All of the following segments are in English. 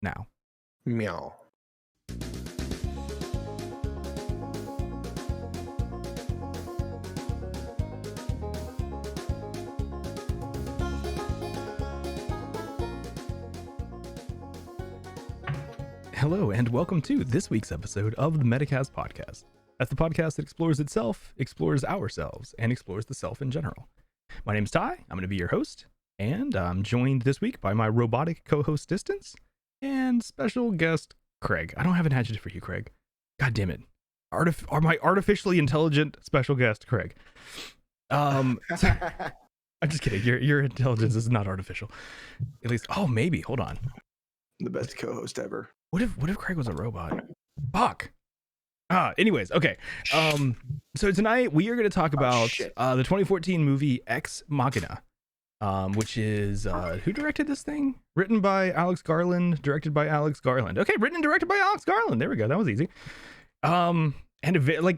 now. Meow. Hello, and welcome to this week's episode of the Metacast podcast. That's the podcast that explores itself, explores ourselves, and explores the self in general. My name's Ty. I'm going to be your host, and I'm joined this week by my robotic co-host Distance and special guest Craig. I don't have an adjective for you, Craig. God damn it. My artificially intelligent special guest, Craig. I'm just kidding. Your intelligence is not artificial. At least, maybe. Hold on. The best co-host ever. What if Craig was a robot? Fuck. Anyways, okay. So tonight we are going to talk about the 2014 movie Ex-Machina, which is who directed this thing? Written by Alex Garland, directed by Alex Garland. Okay, written and directed by Alex Garland. There we go. That was easy. And a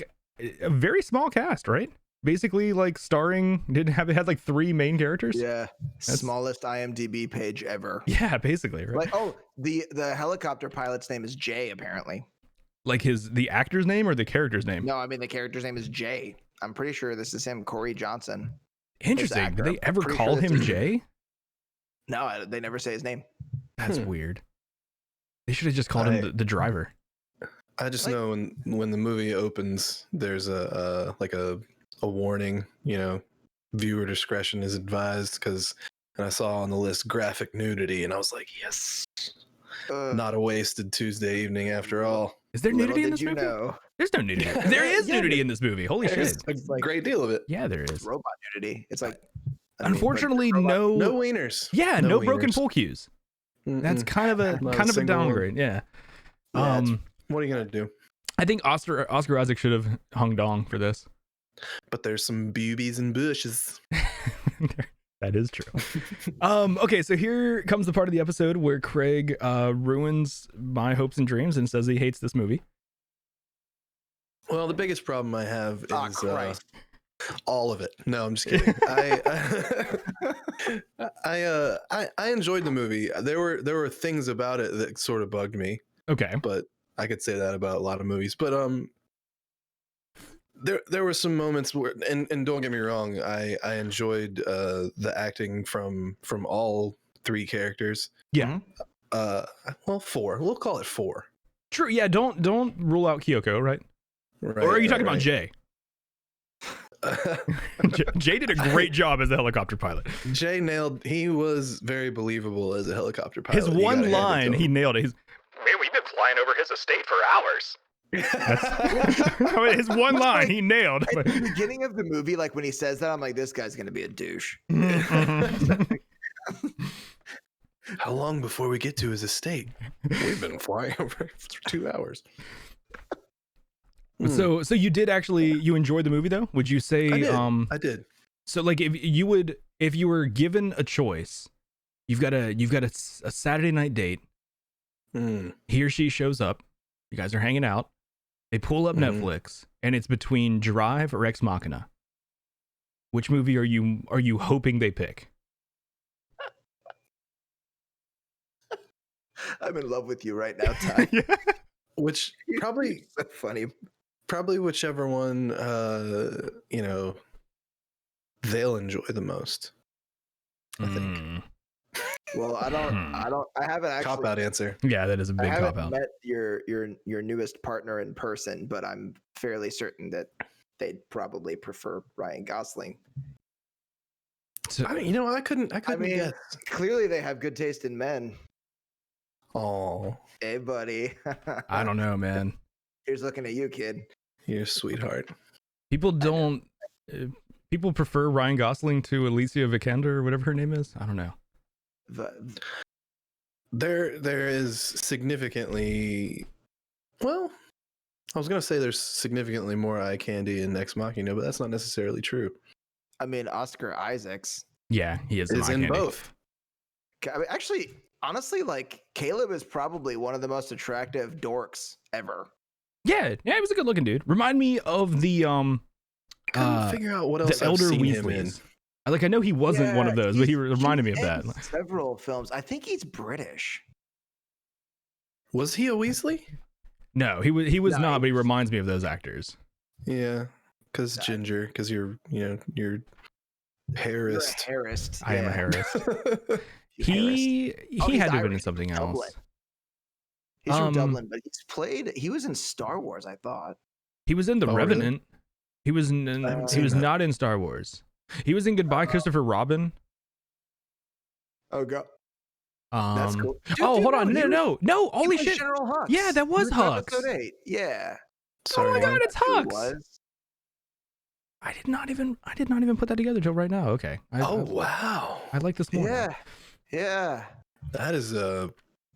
very small cast, right? Basically, like starring. It had like 3 main characters. Yeah, smallest IMDb page ever. Yeah, basically, right? Like, the helicopter pilot's name is Jay, apparently. Like the actor's name or the character's name? No, I mean the character's name is Jay. I'm pretty sure this is him, Corey Johnson. Interesting. Did they ever call him Jay? No, they never say his name. That's weird. They should have just called him the driver. I just know when the movie opens, there's a warning, viewer discretion is advised, and I saw on the list graphic nudity, and I was like, yes, not a wasted Tuesday evening after all. Is there nudity in this movie? There's no nudity. There is nudity in this movie. Holy shit. A great deal of it. Yeah, there is. Robot nudity. It's like, unfortunately, no wieners. Yeah, no broken pool cues. That's kind of a downgrade. Yeah. What are you gonna do? I think Oscar Isaac should have hung dong for this. But there's some boobies and bushes. That is true. Okay, so here comes the part of the episode where Craig ruins my hopes and dreams and says he hates this movie. Well, the biggest problem I have is all of it. No, I'm just kidding. I enjoyed the movie. There were things about it that sort of bugged me. Okay, but I could say that about a lot of movies. But there were some moments where, and don't get me wrong, I enjoyed the acting from all 3 characters. Yeah. Well, 4. We'll call it 4. True. Yeah. Don't rule out Kyoko, right? Right. Or are you talking about Jay? Jay did a great job as the helicopter pilot. Jay nailed. He was very believable as a helicopter pilot. His one line, he nailed it. Man, we've been flying over his estate for hours. His one line he nailed. At the beginning of the movie, like when he says that, I'm like, this guy's gonna be a douche. How long before we get to his estate? We've been flying over for 2 hours. So you did you enjoyed the movie though? Would you say? I did. So like if you were given a choice, you've got a Saturday night date. He or she shows up. You guys are hanging out. They pull up Netflix, and it's between Drive or Ex Machina. Which movie are you hoping they pick? I'm in love with you right now, Ty. Yeah. Which probably so funny. Probably whichever one they'll enjoy the most. I think. Well, I haven't actually cop out answer. Yeah, that is a big cop out. I haven't met your newest partner in person, but I'm fairly certain that they'd probably prefer Ryan Gosling. So, I couldn't guess. Clearly they have good taste in men. Oh, hey, buddy. I don't know, man. Here's looking at you, kid. You're a sweetheart. People prefer Ryan Gosling to Alicia Vikander or whatever her name is. I don't know. There is significantly, well, I was gonna say there's significantly more eye candy in Ex Machina, but that's not necessarily true. I mean, Oscar Isaacs. Yeah, he is in both. I mean, actually, honestly, like Caleb is probably one of the most attractive dorks ever. Yeah, he was a good looking dude. Remind me of the couldn't figure out what else the Elder I've seen Weasleys. Him in. Like I know he wasn't one of those, but he reminded me of that. Several films. I think he's British. Was he a Weasley? No, he was No, not, he but he was- reminds me of those actors. Yeah, because ginger, because you're You're a Harris. Harris. I am a yeah. Harris. Harris. He Oh, he's had to have been in Irish. something Dublin. else. He's from Um, Dublin, but he was in Star Wars, I thought. He was in The Oh, really? Revenant. He was haven't he seen was that. not in Star Wars. He was in Goodbye Christopher Robin. Oh, God. That's cool. Hold on. he No. he Holy was shit. General Hux. Yeah, that was He from Hux. Episode 8. Yeah. Sorry, Oh my god, man. it's That's who it Hux. was. I did not even put that together till right now. Okay. Oh wow, I like this more. Yeah. Yeah. that is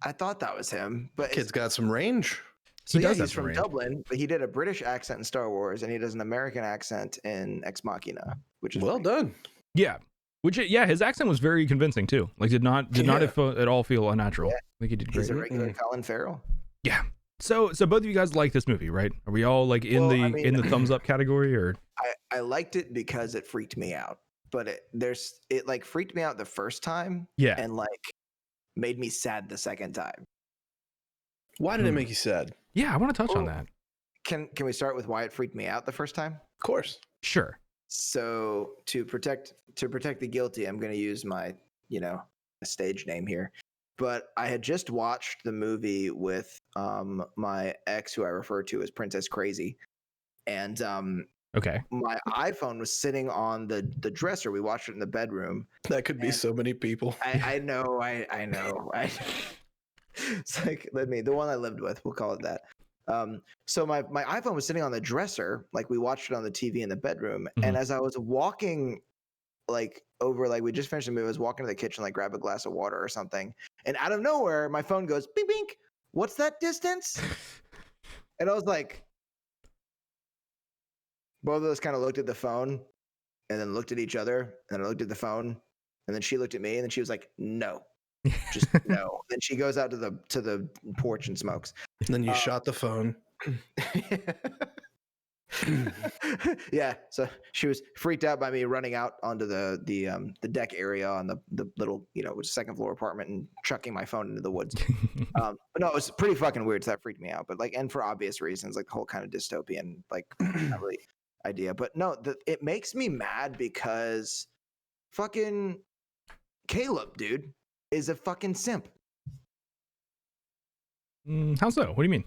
I thought that was him, but kid's got some range. so He yeah, does have he's some from range. Dublin, but he did a British accent in Star Wars, and he does an American accent in Ex Machina, which is Well pretty- done. Yeah. His accent was very convincing too. Like did not Yeah. at all feel unnatural. Yeah. I think he did He's great. a regular Mm. Colin Farrell. Yeah. So both of you guys like this movie, right? Are we all like in Well, the I mean- in the thumbs up category or I liked it because it freaked me out, but it like freaked me out the first time, yeah. and like made me sad the second time. Why did it Hmm. make you sad? Yeah, I want to touch on Well, that. Can we start with why it freaked me out the first time? Of course. Sure. So to protect the guilty, I'm going to use my stage name here. But I had just watched the movie with my ex, who I refer to as Princess Crazy, and Okay. my iPhone was sitting on the dresser. We watched it in the bedroom. That could be And- so many people. I know. It's like the one I lived with. We'll call it that. So my iPhone was sitting on the dresser, like we watched it on the TV in the bedroom. And as I was walking, like over, like we just finished the movie, I was walking to the kitchen, like grab a glass of water or something, and out of nowhere, my phone goes bing bing. What's that distance? And I was like, both of us kind of looked at the phone, and then looked at each other, and then I looked at the phone, and then she looked at me, and then she was like, "No, just no." Then she goes out to the porch and smokes. And then you shot the phone. Yeah, so she was freaked out by me running out onto the deck area on the little second floor apartment and chucking my phone into the woods. But no, it was pretty fucking weird. So that freaked me out. But like, and for obvious reasons, like the whole kind of dystopian like not really idea. But no, it makes me mad because fucking Caleb, dude, is a fucking simp. How so? What do you mean?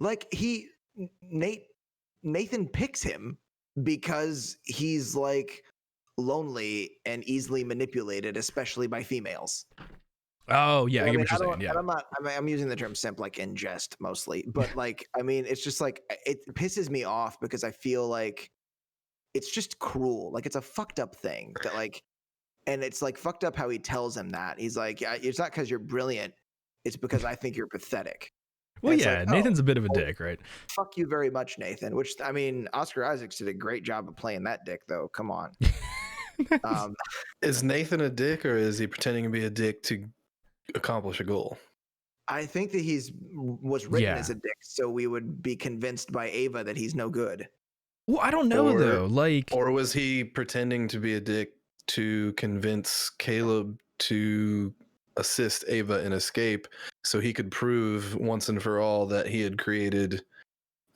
Like Nathan picks him because he's like lonely and easily manipulated, especially by females. Oh yeah, I I get mean, what you're saying. Yeah. and I'm using the term simp like in jest mostly, but like, I mean, it's just like, it pisses me off because I feel like it's just cruel. Like it's a fucked up thing that like, and it's like fucked up how he tells him that. He's like, yeah, it's not because you're brilliant. It's because I think you're pathetic. Well, And it's yeah, like, Nathan's a bit of a well, dick, right? Fuck you very much, Nathan. Which, I mean, Oscar Isaacs did a great job of playing that dick, though. Come on. Is Nathan a dick, or is he pretending to be a dick to accomplish a goal? I think that was written Yeah. as a dick, so we would be convinced by Ava that he's no good. Well, I don't know Or- though. Like, Or was he pretending to be a dick to convince Caleb to assist Ava in escape so he could prove once and for all that he had created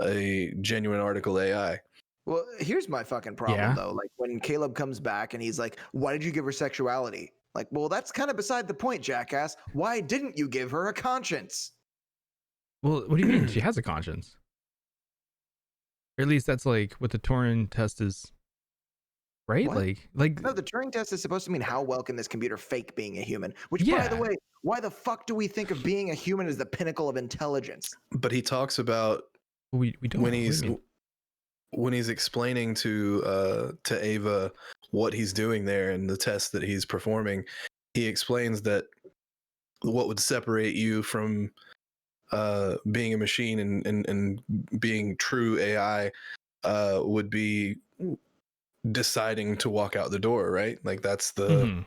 a genuine article AI? Well, here's my fucking problem, Yeah. though. Like, when Caleb comes back and he's like, why did you give her sexuality? Like, well, that's kind of beside the point, jackass. Why didn't you give her a conscience? well, what do you mean? She has a conscience. Or at least that's like what the Turing test is, right? What? Like No, the Turing test is supposed to mean how well can this computer fake being a human? Which, by Yeah. the way, why the fuck do we think of being a human as the pinnacle of intelligence? But he talks about we don't when know. What do you he's mean? when he's explaining to Ava what he's doing there and the test that he's performing. He explains that what would separate you from being a machine and being true AI would be deciding to walk out the door, right? Like that's the Mhm.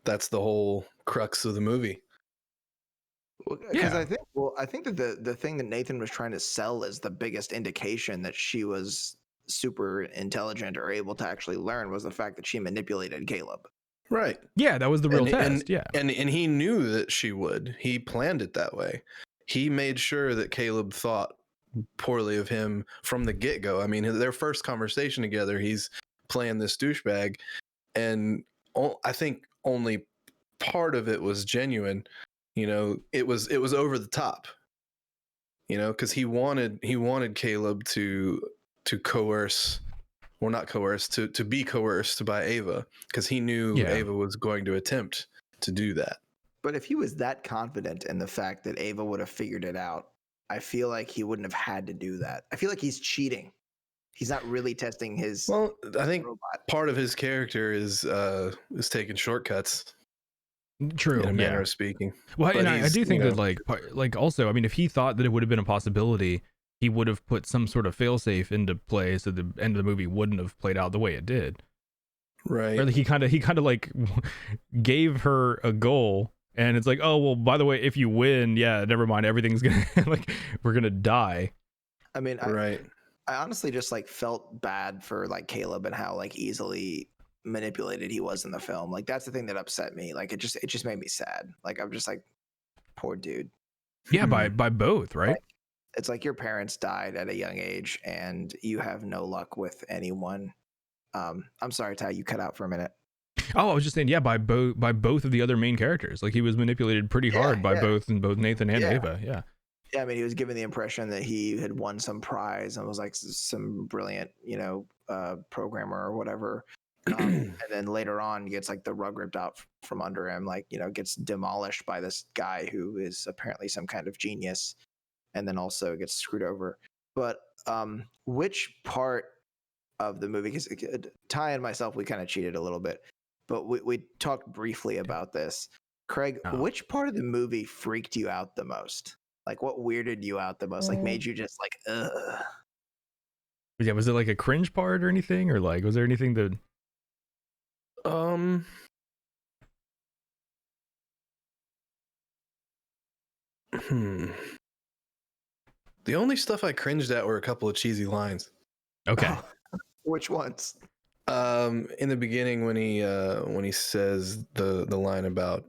that's the whole crux of the movie. Because Yeah. I think that the thing that Nathan was trying to sell as the biggest indication that she was super intelligent or able to actually learn was the fact that she manipulated Caleb. Right. Yeah, that was the real And- test. Yeah. And he knew that she would. He planned it that way. he made sure that Caleb thought poorly of him from the get-go. I mean, their first conversation together, he's playing this douchebag, and I think only part of it was genuine. It was over the top. Because he wanted Caleb to coerce, or not coerce, to be coerced by Ava, because he knew Ava was going to attempt to do that. But if he was that confident in the fact that Ava would have figured it out, I feel like he wouldn't have had to do that. I feel like he's cheating. He's not really testing his. Well, I think robot. part of his character is taking shortcuts. True, in a manner of speaking. Well, and I do think that like also, I mean, if he thought that it would have been a possibility, he would have put some sort of failsafe into play so the end of the movie wouldn't have played out the way it did. Right. Or like he kind of like gave her a goal, and it's like, oh well, by the way, if you win, yeah, never mind, everything's gonna like we're gonna die. I mean, right. I honestly just like felt bad for like Caleb and how like easily manipulated he was in the film. Like that's the thing that upset me. Like it just made me sad. Like I'm just like, poor dude. Yeah, by both, right? Like, it's like your parents died at a young age and you have no luck with anyone. I'm sorry, Ty, you cut out for a minute. Oh, I was just saying, yeah, by both of the other main characters. Like he was manipulated pretty hard by both Nathan and Ava. Yeah. Yeah, I mean, he was given the impression that he had won some prize and was like some brilliant, programmer or whatever. And then later on gets like the rug ripped out from under him, like, gets demolished by this guy who is apparently some kind of genius, and then also gets screwed over. But which part of the movie, because Ty and myself, we kind of cheated a little bit, but we talked briefly about this. Craig, which part of the movie freaked you out the most? Like what weirded you out the most? Like made you just like, ugh. Yeah, was it like a cringe part or anything? Or like, was there anything that... The only stuff I cringed at were a couple of cheesy lines. Okay. Which ones? In the beginning when he says the line about,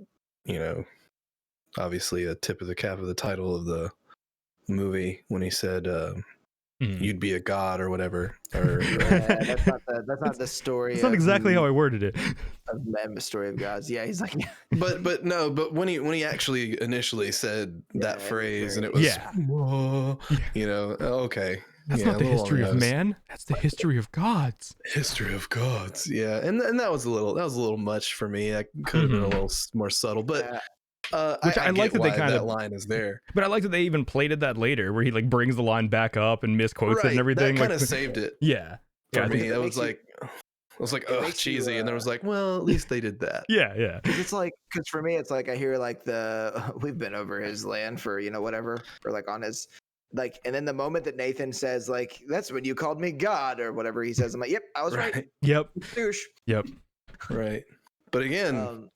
obviously a tip of the cap of the title of the movie, when he said you'd be a god or whatever. Or that's not the story. That's not exactly how I worded it. The story of gods. Yeah, he's like. but when he actually initially said that phrase, and it was okay. That's not the history of man. That's the history of gods. History of gods. Yeah, and that was a little much for me. I could have been a little more subtle, but. Which I like that they kind of line is there, but I like that they even plated that later, where he like brings the line back up and misquotes it and everything. That kind of saved it. Yeah, for me, it was like, oh, cheesy, and then it was like, well, at least they did that. Yeah. Because for me, it's like I hear like we've been over his land for whatever, or like on his like, and then the moment that Nathan says like, that's when you called me God or whatever he says, I'm like, yep, I was right. Yep. Douche. Yep. Right. But again,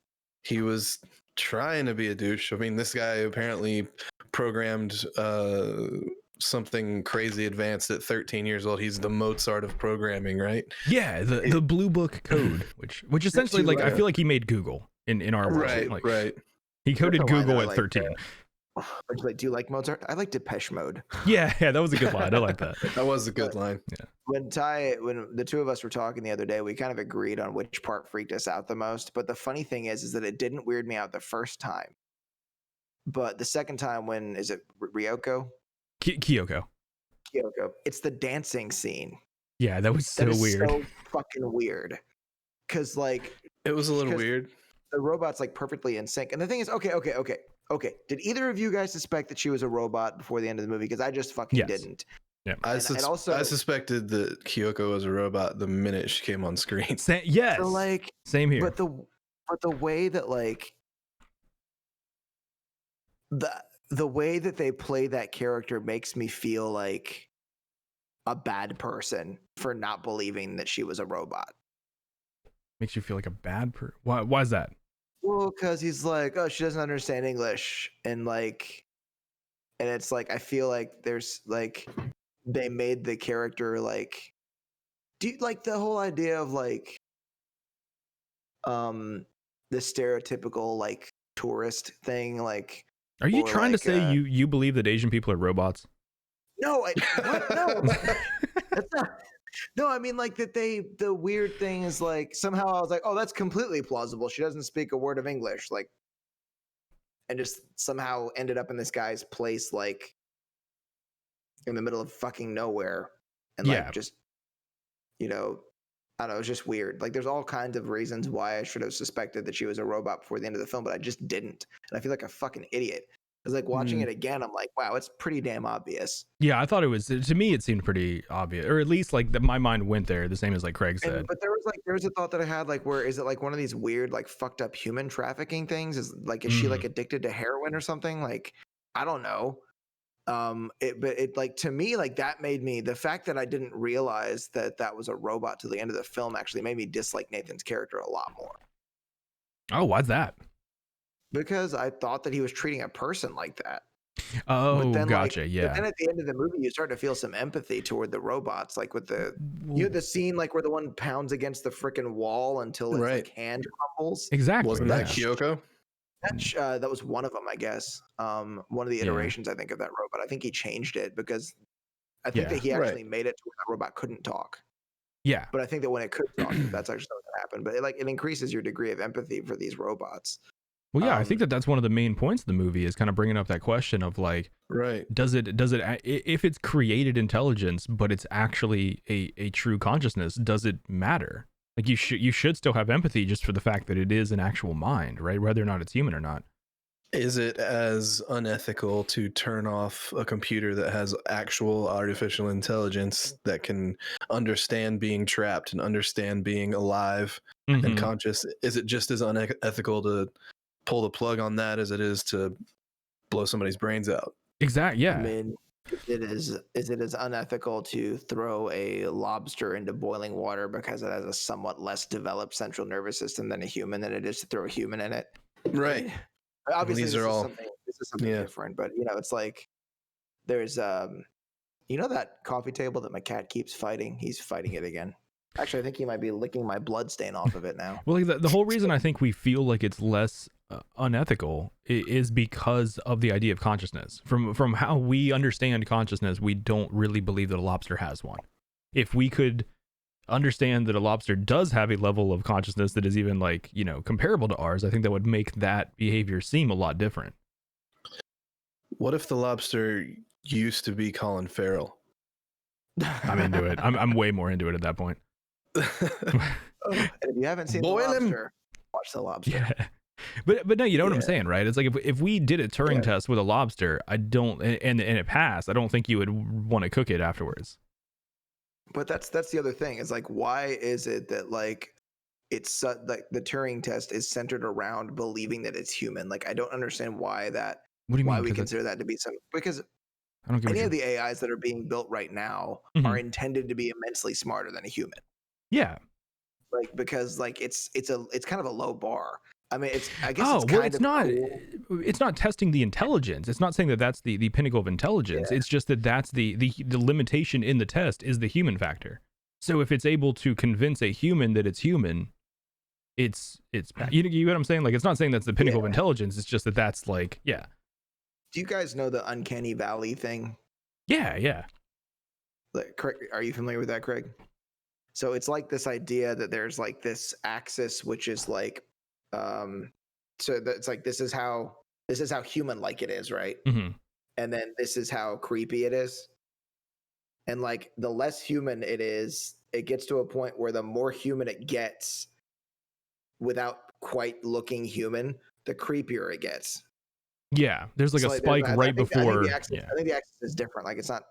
he was trying to be a douche. I mean, this guy apparently programmed something crazy advanced at 13 years old. He's the Mozart of programming, right? Yeah, the blue book code, which essentially like I feel like he made Google in our world. Right, like, right. He coded Google at 13. Do you like Mozart? I like Depeche Mode. Yeah, that was a good line. I like that. That was a good line. Yeah. When the two of us were talking the other day, we kind of agreed on which part freaked us out the most. But the funny thing is that it didn't weird me out the first time. But the second time, when is it Ryoko? Kyoko. It's the dancing scene. Yeah, that was so weird. So fucking weird. Because like it was a little weird. The robot's like perfectly in sync. And the thing is, okay. Did either of you guys suspect that she was a robot before the end of the movie? Because I just fucking didn't. Yeah. I suspected that Kyoko was a robot the minute she came on screen. Yes. So like, same here. But the way that like the way that they play that character makes me feel like a bad person for not believing that she was a robot. Makes you feel like a bad person. Why is that? Well, because he's like, oh, she doesn't understand English, and it's like I feel like there's like they made the character like, do you like the whole idea of like the stereotypical like tourist thing, like Are you Or trying to like, say you believe that Asian people are robots? No, what? No, that's not. No, I mean like that. The weird thing is like somehow I was like, oh, that's completely plausible. She doesn't speak a word of English, like, and just somehow ended up in this guy's place, like in the middle of fucking nowhere, and Yeah. like just, you know, I don't know, it's just weird. Like there's all kinds of reasons why I should have suspected that she was a robot before the end of the film, but I just didn't, and I feel like a fucking idiot. I was like watching it again. I'm like, wow, it's pretty damn obvious. Yeah, I thought it was. To me, it seemed pretty obvious, or at least like my mind went there. The same as like Craig said. But there was a thought that I had, like, where is it like one of these weird, like fucked up human trafficking things? Is she like addicted to heroin or something? Like, I don't know. But it like to me, like that made me, the fact that I didn't realize that was a robot to the end of the film actually made me dislike Nathan's character a lot more. Oh, why's that? Because I thought that he was treating a person like that. Oh, But then, gotcha. like, Yeah. But then at the end of the movie, you start to feel some empathy toward the robots, like with the the scene like where the one pounds against the freaking wall until its like hand crumbles. Exactly. Wasn't that Kyoko? That was one of them, I guess. One of the iterations, I think, of that robot. I think he changed it because I think that he actually made it to where the robot couldn't talk. Yeah. But I think that when it could talk, that's actually something that happened. But it increases your degree of empathy for these robots. Well, yeah, I think that's one of the main points of the movie is kind of bringing up that question of like, does it if it's created intelligence, but it's actually a true consciousness, does it matter? Like you should still have empathy just for the fact that it is an actual mind, right? Whether or not it's human or not. Is it as unethical to turn off a computer that has actual artificial intelligence that can understand being trapped and understand being alive and conscious? Is it just as unethical to pull the plug on that as it is to blow somebody's brains out? Exactly. Yeah. I mean, is it as unethical to throw a lobster into boiling water because it has a somewhat less developed central nervous system than a human than it is to throw a human in it? Right. Obviously, this is something different, but it's like there's that coffee table that my cat keeps fighting. He's fighting it again. Actually, I think he might be licking my blood stain off of it now. Well, like the whole reason I think we feel like it's less unethical is because of the idea of consciousness. From how we understand consciousness, we don't really believe that a lobster has one. If we could understand that a lobster does have a level of consciousness that is even like, comparable to ours, I think that would make that behavior seem a lot different. What if the lobster used to be Colin Farrell? I'm into it. I'm way more into it at that point. If you haven't seen Boil The him. Lobster, watch The Lobster. Yeah. But no, you know what I'm saying, right? It's like if we did a Turing test with a lobster, I don't, and it passed, I don't think you would want to cook it afterwards. But that's the other thing. Is like, why is it that like it's like the Turing test is centered around believing that it's human? Like, I don't understand why that. What do you mean? Why we consider that to be because I don't get any of the AIs that are being built right now are intended to be immensely smarter than a human. Yeah. Like because like it's kind of a low bar. I mean, it's not testing the intelligence. It's not saying that that's the pinnacle of intelligence. It's just that's the limitation in the test is the human factor. So if it's able to convince a human that it's human, it's you know what I'm saying? Like, it's not saying that's the pinnacle of intelligence. It's just that's like, yeah. Do you guys know the uncanny valley thing? Yeah. Like, are you familiar with that, Craig? So it's like this idea that there's like this axis, which is like, so that's like this is how human like it is, right? And then this is how creepy it is. And like the less human it is, it gets to a point where the more human it gets, without quite looking human, the creepier it gets. Yeah, there's like a spike right before. I think the axis is different. Like it's not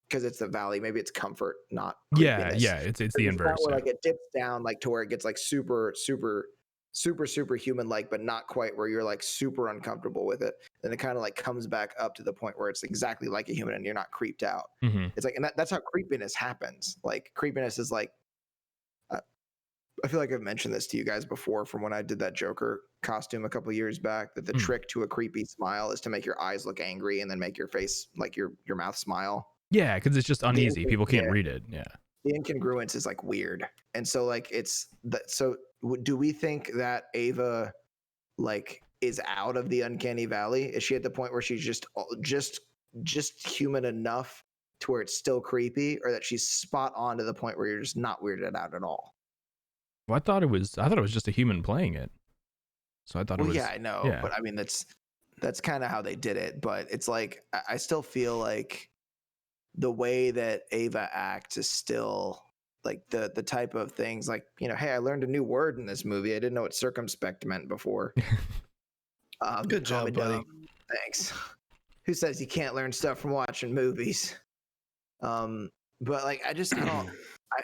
because it's the valley. Maybe it's comfort, not creepiness. Yeah. It's the inverse. Where, like it dips down, like to where it gets like super human like, but not quite where you're like super uncomfortable with it. Then it kind of like comes back up to the point where it's exactly like a human and you're not creeped out. It's like, and that's how creepiness happens. Like creepiness is like, I feel like I've mentioned this to you guys before from when I did that Joker costume a couple of years back, that the trick to a creepy smile is to make your eyes look angry and then make your face, like your mouth smile. Yeah, because it's just uneasy. People can't read it. Yeah. The incongruence is like weird. And so like it's that. So do we think that Ava like is out of the uncanny valley? Is she at the point where she's just human enough to where it's still creepy, or that she's spot on to the point where you're just not weirded out at all? Well, I thought it was just a human playing it. So I thought it was. Yeah, I know, yeah. but I mean that's kind of how they did it. But it's like I still feel like the way that Ava acts is still like the type of things like, you know, hey, I learned a new word in this movie. I didn't know what circumspect meant before. Good call me job, buddy. dumb. Thanks. Who says you can't learn stuff from watching movies? But like I don't.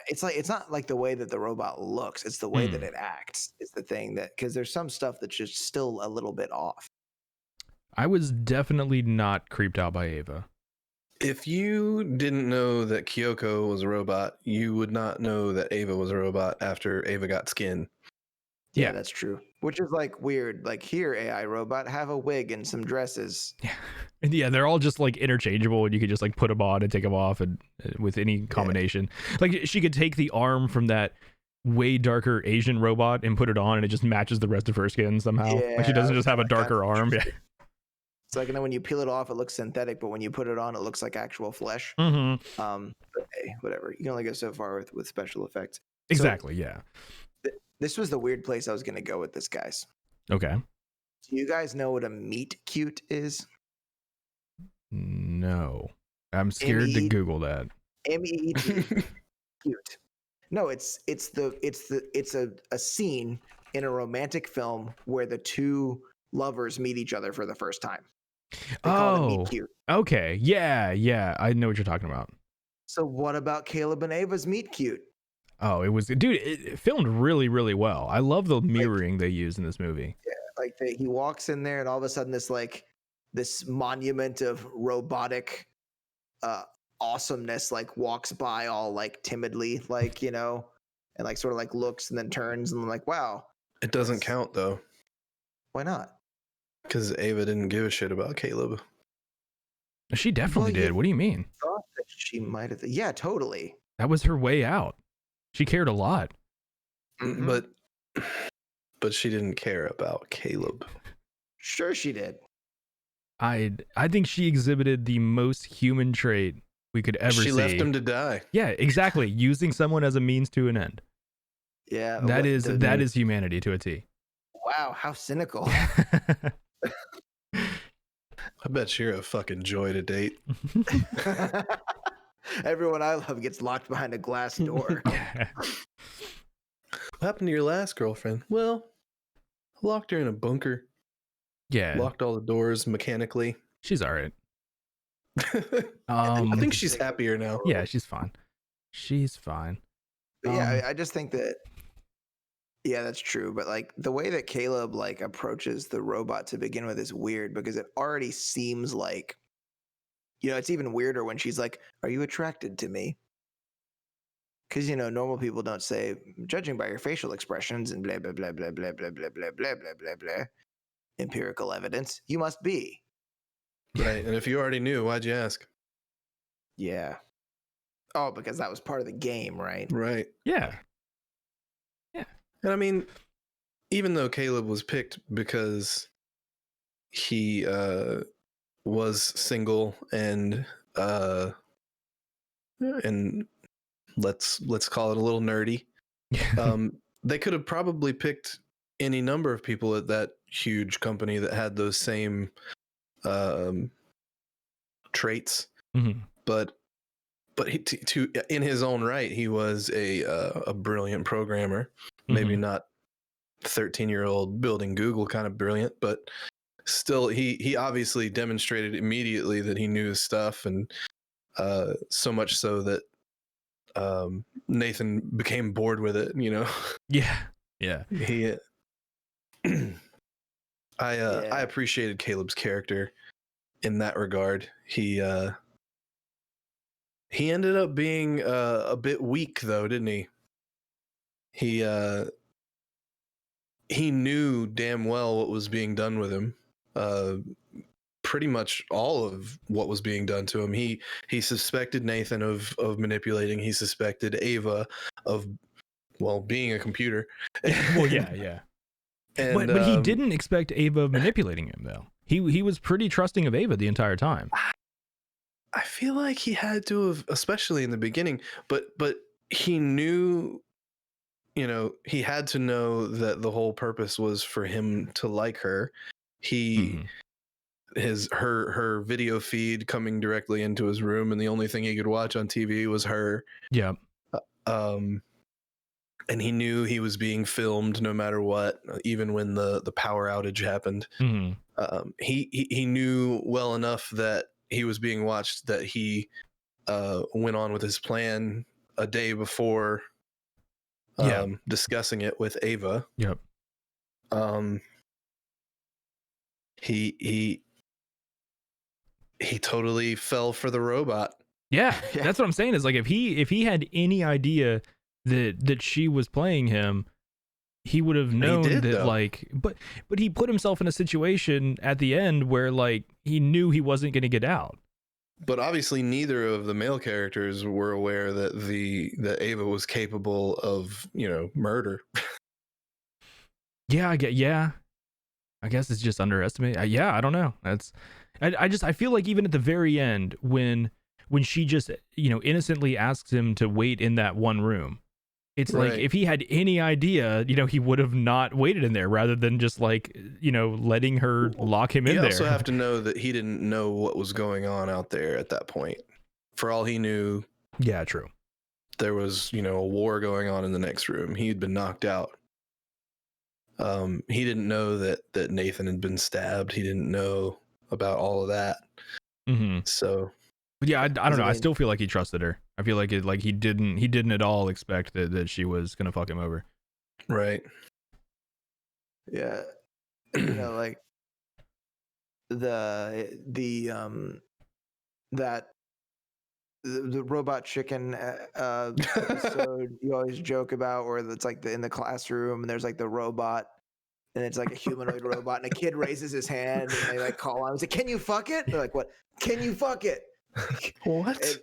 It's like it's not like the way that the robot looks; it's the way that it acts. Is the thing that, because there's some stuff that's just still a little bit off. I was definitely not creeped out by Ava. If you didn't know that Kyoko was a robot, you would not know that Ava was a robot after Ava got skin. Yeah, that's true. Which is like weird. Like, here, AI robot, have a wig and some dresses. Yeah. And yeah, they're all just like interchangeable, and you could just like put them on and take them off, and with any combination. Yeah. Like, she could take the arm from that way darker Asian robot and put it on, and it just matches the rest of her skin somehow. Yeah, like, she doesn't just have a darker arm. Yeah. It's like, and then when you peel it off, it looks synthetic, but when you put it on, it looks like actual flesh. Mm-hmm. But hey, whatever. You can only go so far with special effects. Exactly. So, yeah. This was the weird place I was going to go with this, guys. Okay. Do you guys know what a meet cute is? No. I'm scared to Google that. M-E-E-T. Cute. No, it's a scene in a romantic film where the two lovers meet each other for the first time. They call it meet cute. Okay. Yeah. I know what you're talking about. So what about Caleb and Ava's meet cute? Oh, it filmed really, really well. I love the mirroring they use in this movie. Yeah, like he walks in there and all of a sudden this monument of robotic awesomeness like walks by all like timidly, like, you know, and like sort of like looks and then turns and like, wow. It doesn't count though. Why not? Because Ava didn't give a shit about Caleb. She definitely did. What do you mean? Thought that she might have. Yeah, totally. That was her way out. She cared a lot. Mm-hmm. But she didn't care about Caleb. Sure she did. I think she exhibited the most human trait we could ever see. She left him to die. Yeah, exactly. Using someone as a means to an end. Yeah. That is humanity to a T. Wow, how cynical. I bet you're a fucking joy to date. Everyone I love gets locked behind a glass door. What happened to your last girlfriend? Well, I locked her in a bunker. Yeah. Locked all the doors mechanically. She's all right. I think she's happier now. Yeah, she's fine. She's fine. Yeah, I just think that, yeah, that's true. But like the way that Caleb like approaches the robot to begin with is weird, because it already seems like, you know, it's even weirder when she's like, "Are you attracted to me?" Because, you know, normal people don't say, "Judging by your facial expressions and blah blah blah blah blah blah blah blah blah blah blah blah, empirical evidence, you must be." Right. And if you already knew, why'd you ask? Yeah. Oh, because that was part of the game, right? Right. Yeah. And I mean, even though Caleb was picked because he was single and let's call it a little nerdy, they could have probably picked any number of people at that huge company that had those same traits. Mm-hmm. But he, in his own right, he was a brilliant programmer. Maybe not 13-year-old building Google kind of brilliant, but still he obviously demonstrated immediately that he knew his stuff, and so much so that Nathan became bored with it, you know. Yeah. He I appreciated Caleb's character in that regard. He ended up being a bit weak though, didn't he? He knew damn well what was being done with him. Pretty much all of what was being done to him. He suspected Nathan of manipulating. He suspected Ava of, well, being a computer. Well, yeah. And but he didn't expect Ava manipulating him though. He was pretty trusting of Ava the entire time. I feel like he had to have, especially in the beginning, but he knew, you know, he had to know that the whole purpose was for him to like her. Her video feed coming directly into his room, and the only thing he could watch on TV was her. Yeah. And he knew he was being filmed no matter what, even when the power outage happened. He knew well enough that he was being watched that he went on with his plan a day before discussing it with Ava. Yep. He totally fell for the robot. Yeah, that's what I'm saying. Is like if he had any idea that she was playing him, he would have known that though. Like, but he put himself in a situation at the end where like he knew he wasn't going to get out. But obviously, neither of the male characters were aware that that Ava was capable of, you know, murder. I guess it's just underestimated. I don't know. I feel like even at the very end when she just, you know, innocently asks him to wait in that one room, it's like if he had any idea, you know, he would have not waited in there rather than just like, you know, letting her lock him in there. You also have to know that he didn't know what was going on out there at that point. For all he knew, yeah, true, there was, you know, a war going on in the next room. He'd been knocked out. He didn't know that Nathan had been stabbed. He didn't know about all of that. So, but yeah, I don't know. I still feel like he trusted her. I feel like he didn't at all expect that she was gonna fuck him over. Right. Yeah. You know, like the robot chicken episode you always joke about, where it's like in the classroom and there's like the robot and it's like a humanoid robot and a kid raises his hand and they like call on him, say, "Can you fuck it?" They're like, "What? Can you fuck it?" What?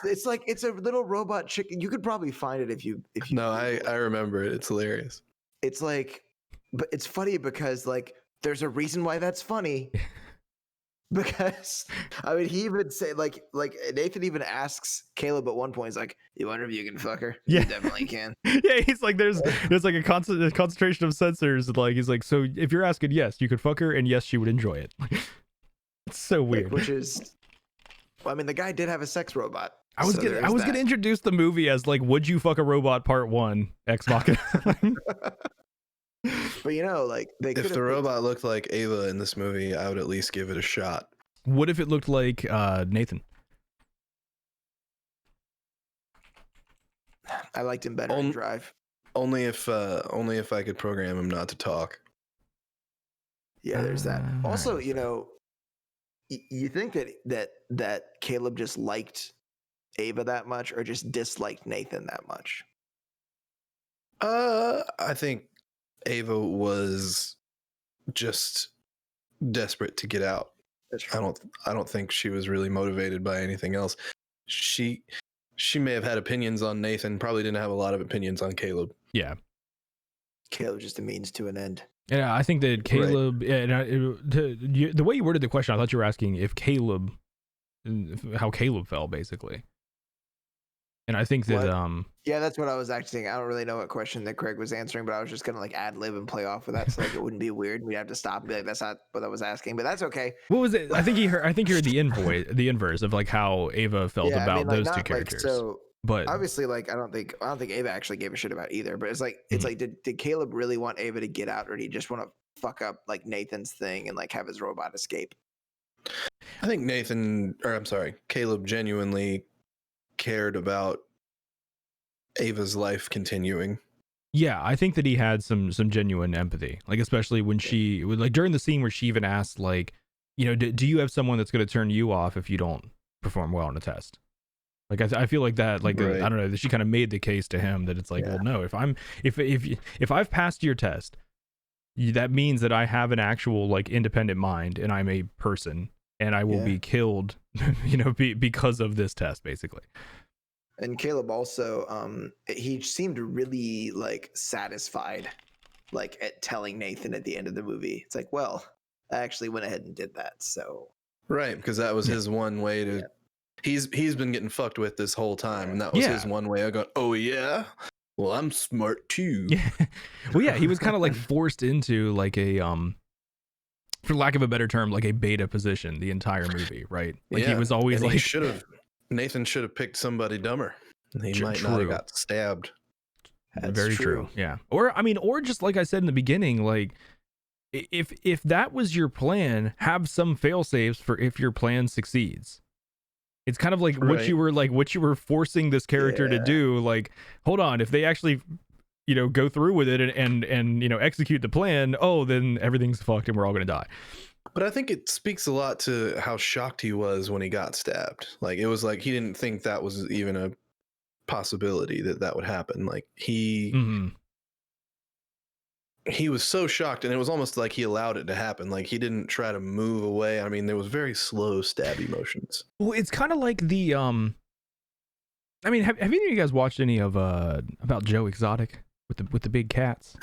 It's like it's a little robot chicken. You could probably find it if you. No, I remember it. It's hilarious. It's like, but it's funny because like there's a reason why that's funny. Because I mean, he even say like Nathan even asks Caleb at one point. He's like, "You wonder if you can fuck her?" Yeah, you definitely can. Yeah, he's like, there's like a concentration of sensors. Like he's like, so if you're asking, yes, you could fuck her, and yes, she would enjoy it. It's so weird. Which is, well, I mean, the guy did have a sex robot. I was gonna introduce the movie as like, would you fuck a robot Part 1, Ex-Machina. But you know, like if the robot looked like Ava in this movie, I would at least give it a shot. What if it looked like Nathan? I liked him better in Drive. Only if I could program him not to talk. Yeah, there's that. Also, you know, you think that Caleb just liked Ava that much, or just disliked Nathan that much? I think Ava was just desperate to get out. I don't think she was really motivated by anything else. She may have had opinions on Nathan, probably didn't have a lot of opinions on Caleb. Yeah. Caleb's just a means to an end. Yeah, I think that Caleb, the way you worded the question, I thought you were asking how Caleb felt, basically. And I think that yeah, that's what I was actually. I don't really know what question that Craig was answering, but I was just gonna like ad lib and play off with that, so like it wouldn't be weird. We'd have to stop and be like, "That's not what I was asking," but that's okay. What was it? I think you heard the inverse of like how Ava felt about those two characters. Like, so, but obviously, like I don't think Ava actually gave a shit about either. But it's like did Caleb really want Ava to get out, or did he just want to fuck up like Nathan's thing and like have his robot escape? I think Caleb genuinely cared about Ava's life continuing. Yeah, I think that he had some genuine empathy, like especially when she like during the scene where she even asked, like, you know, do you have someone that's going to turn you off if you don't perform well on a test? Like I feel like that, like I don't know, that she kind of made the case to him that it's like, well, no, if I've passed your test, that means that I have an actual like independent mind and I'm a person and I will be killed, you know, because of this test, basically. And Caleb also, he seemed really like satisfied like at telling Nathan at the end of the movie. It's like, well, I actually went ahead and did that. So Right, because that was his one way to. Yeah. He's been getting fucked with this whole time, and that was his one way. I go, oh yeah, well I'm smart too. Yeah. Well, yeah, he was kind of like forced into like a for lack of a better term, like a beta position the entire movie, right? Like he was always and like Nathan should have picked somebody dumber. He might not True. have got stabbed. That's very true. Yeah. Or just like I said in the beginning, like if that was your plan, have some fail safes for if your plan succeeds. It's kind of like what you were forcing this character to do. Like, hold on, if they actually, go through with it and execute the plan, then everything's fucked and we're all gonna die. But I think it speaks a lot to how shocked he was when he got stabbed. Like, it was like he didn't think that was even a possibility that would happen. Like he was so shocked, and it was almost like he allowed it to happen. Like, he didn't try to move away. I mean, there was very slow stabby motions. Well, it's kind of like the have any of you guys watched any of about Joe Exotic with the big cats?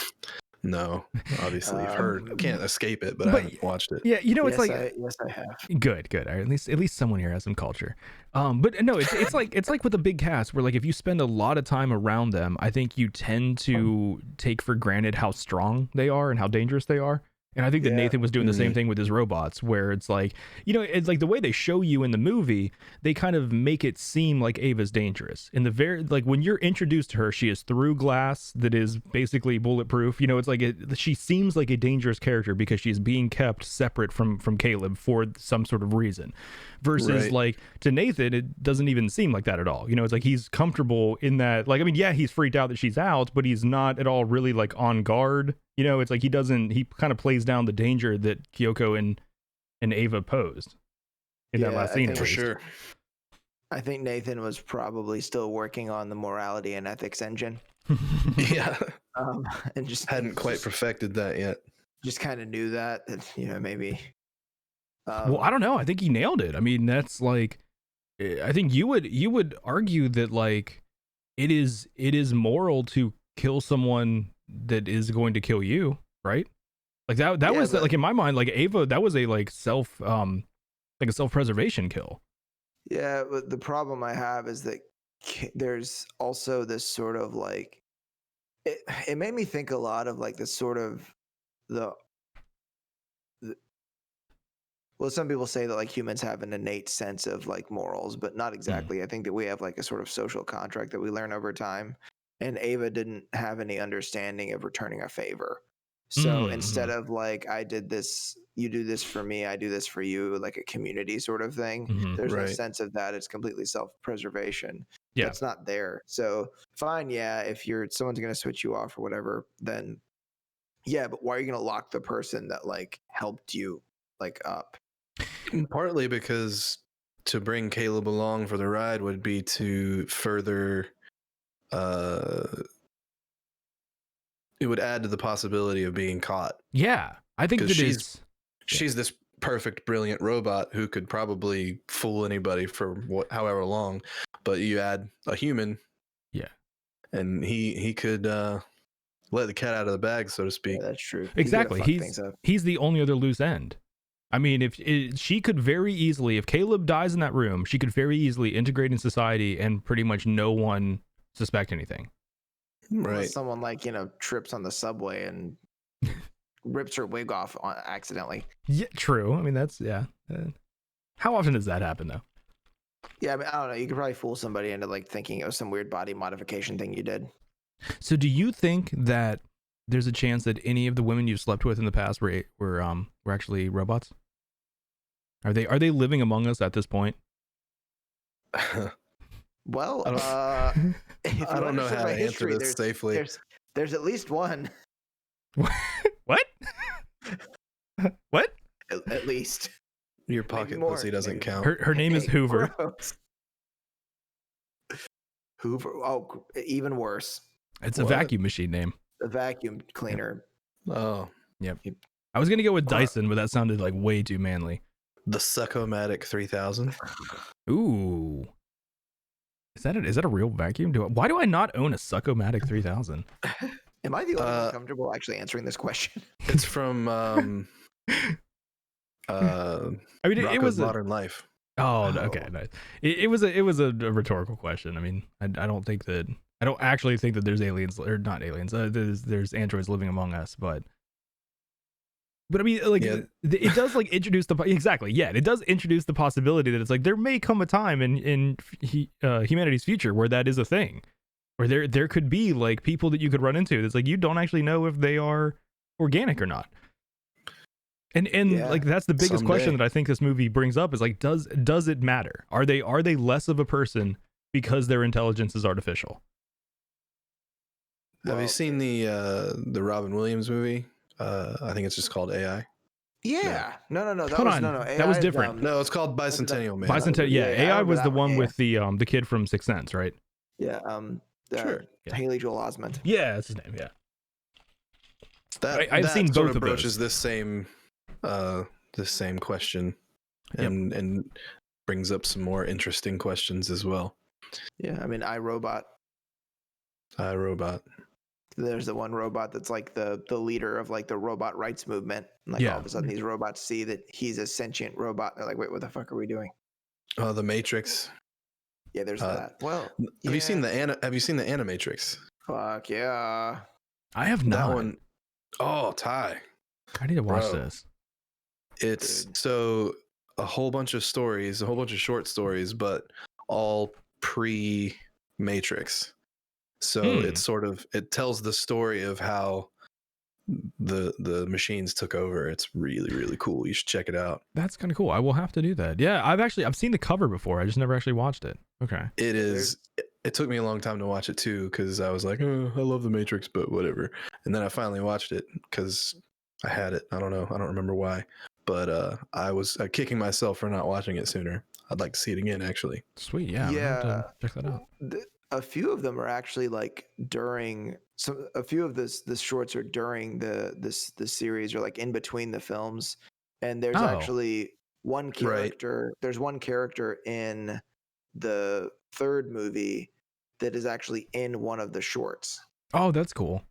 No, obviously you've heard. Can't escape it, but I haven't watched it. Yeah, it's yes, I have. Good. All right, at least someone here has some culture. But no, it's like with the big cats, where like if you spend a lot of time around them, I think you tend to take for granted how strong they are and how dangerous they are. And I think that Nathan was doing the same thing with his robots, where it's like, it's like the way they show you in the movie, they kind of make it seem like Ava's dangerous. In the like when you're introduced to her, she is through glass that is basically bulletproof. It's like she seems like a dangerous character because she's being kept separate from Caleb for some sort of reason. Versus like to Nathan, it doesn't even seem like that at all. It's like he's comfortable in that. Like, I mean, yeah, he's freaked out that she's out, but he's not at all really like on guard. It's like he kind of plays down the danger that Kyoko and Ava posed in that last scene. For sure. I think Nathan was probably still working on the morality and ethics engine. Yeah. And just hadn't quite perfected that yet. Just kind of knew that, maybe. Well, I don't know. I think he nailed it. I mean, that's like, I think you would argue that like it is moral to kill someone that is going to kill you, right? Like that was like in my mind, like Ava, that was a like like a self-preservation kill. Yeah, but the problem I have is that there's also this sort of like it made me think a lot of like this sort of well, some people say that like humans have an innate sense of like morals, but not exactly. I think that we have like a sort of social contract that we learn over time. And Ava didn't have any understanding of returning a favor. So instead of like, I did this, you do this for me, I do this for you, like a community sort of thing, there's no sense of that. It's completely self-preservation. Yeah. That's not there. So fine, yeah, if someone's going to switch you off or whatever, then yeah, but why are you going to lock the person that like helped you like up? Partly because to bring Caleb along for the ride would be to further it would add to the possibility of being caught. Yeah, I think that she's this perfect, brilliant robot who could probably fool anybody for however long, but you add a human, and he could let the cat out of the bag, so to speak. Yeah, that's true. Exactly. He's the only other loose end. I mean, she could very easily, if Caleb dies in that room, she could very easily integrate in society and pretty much no one suspect anything. Right. Unless someone like trips on the subway and rips her wig off accidentally. Yeah, true. I mean, that's how often does that happen though? Yeah, I mean, I don't know. You could probably fool somebody into like thinking it was some weird body modification thing you did. So, do you think that there's a chance that any of the women you've slept with in the past were actually robots? Are they living among us at this point? Well, I don't know how to answer this safely. There's at least one. What? What? At least. Your pocket pussy doesn't count. Her name is Hoover. Gross. Hoover. Oh, even worse. It's a vacuum machine name. The vacuum cleaner. Oh. Yep. I was going to go with Dyson, but that sounded like way too manly. The Succomatic 3000. Ooh. Is that a real vacuum? Why do I not own a Succomatic 3000? Am I the only one comfortable actually answering this question? It's from I mean, it Rocko's was Modern Life. Oh, okay, nice. It was a rhetorical question. I mean, I don't actually think that there's aliens or not aliens. There's androids living among us, but I mean, like, it does like introduce exactly. Yeah, it does introduce the possibility that it's like there may come a time in humanity's future where that is a thing, where there could be like people that you could run into. It's like you don't actually know if they are organic or not. And like that's the biggest question that I think this movie brings up is like, does it matter? Are they less of a person because their intelligence is artificial? Have you seen the Robin Williams movie? I think it's just called AI. Yeah. No. Hold on. AI, that was different. No, it's called Bicentennial Man. Bicentennial. Yeah, AI was the one with the kid from Sixth Sense, right? Yeah. Sure. Haley Joel Osment. Yeah, that's his name. Yeah. I've seen both of broaches those. this same question, and brings up some more interesting questions as well. Yeah, I mean, iRobot. There's the one robot that's like the leader of like the robot rights movement. And like all of a sudden these robots see that he's a sentient robot. They're like, wait, what the fuck are we doing? Oh, the Matrix. Yeah, there's that. Well, have you seen the Animatrix? Fuck yeah. I have not. That one. Oh, Ty. I need to watch this. It's so a whole bunch of short stories, but all pre-Matrix. So it tells the story of how the machines took over. It's really, really cool. You should check it out. That's kind of cool. I will have to do that. Yeah, I've seen the cover before. I just never actually watched it. Okay. It is. It took me a long time to watch it too, because I was like, oh, I love the Matrix, but whatever. And then I finally watched it because I had it. I don't know. I don't remember why, but I was kicking myself for not watching it sooner. I'd like to see it again, actually. Sweet. Yeah. Yeah. Check that out. A few of them are actually like during. So a few of the shorts are during the series or like in between the films, and there's actually one character. Right. There's one character in the third movie that is actually in one of the shorts. Oh, that's cool.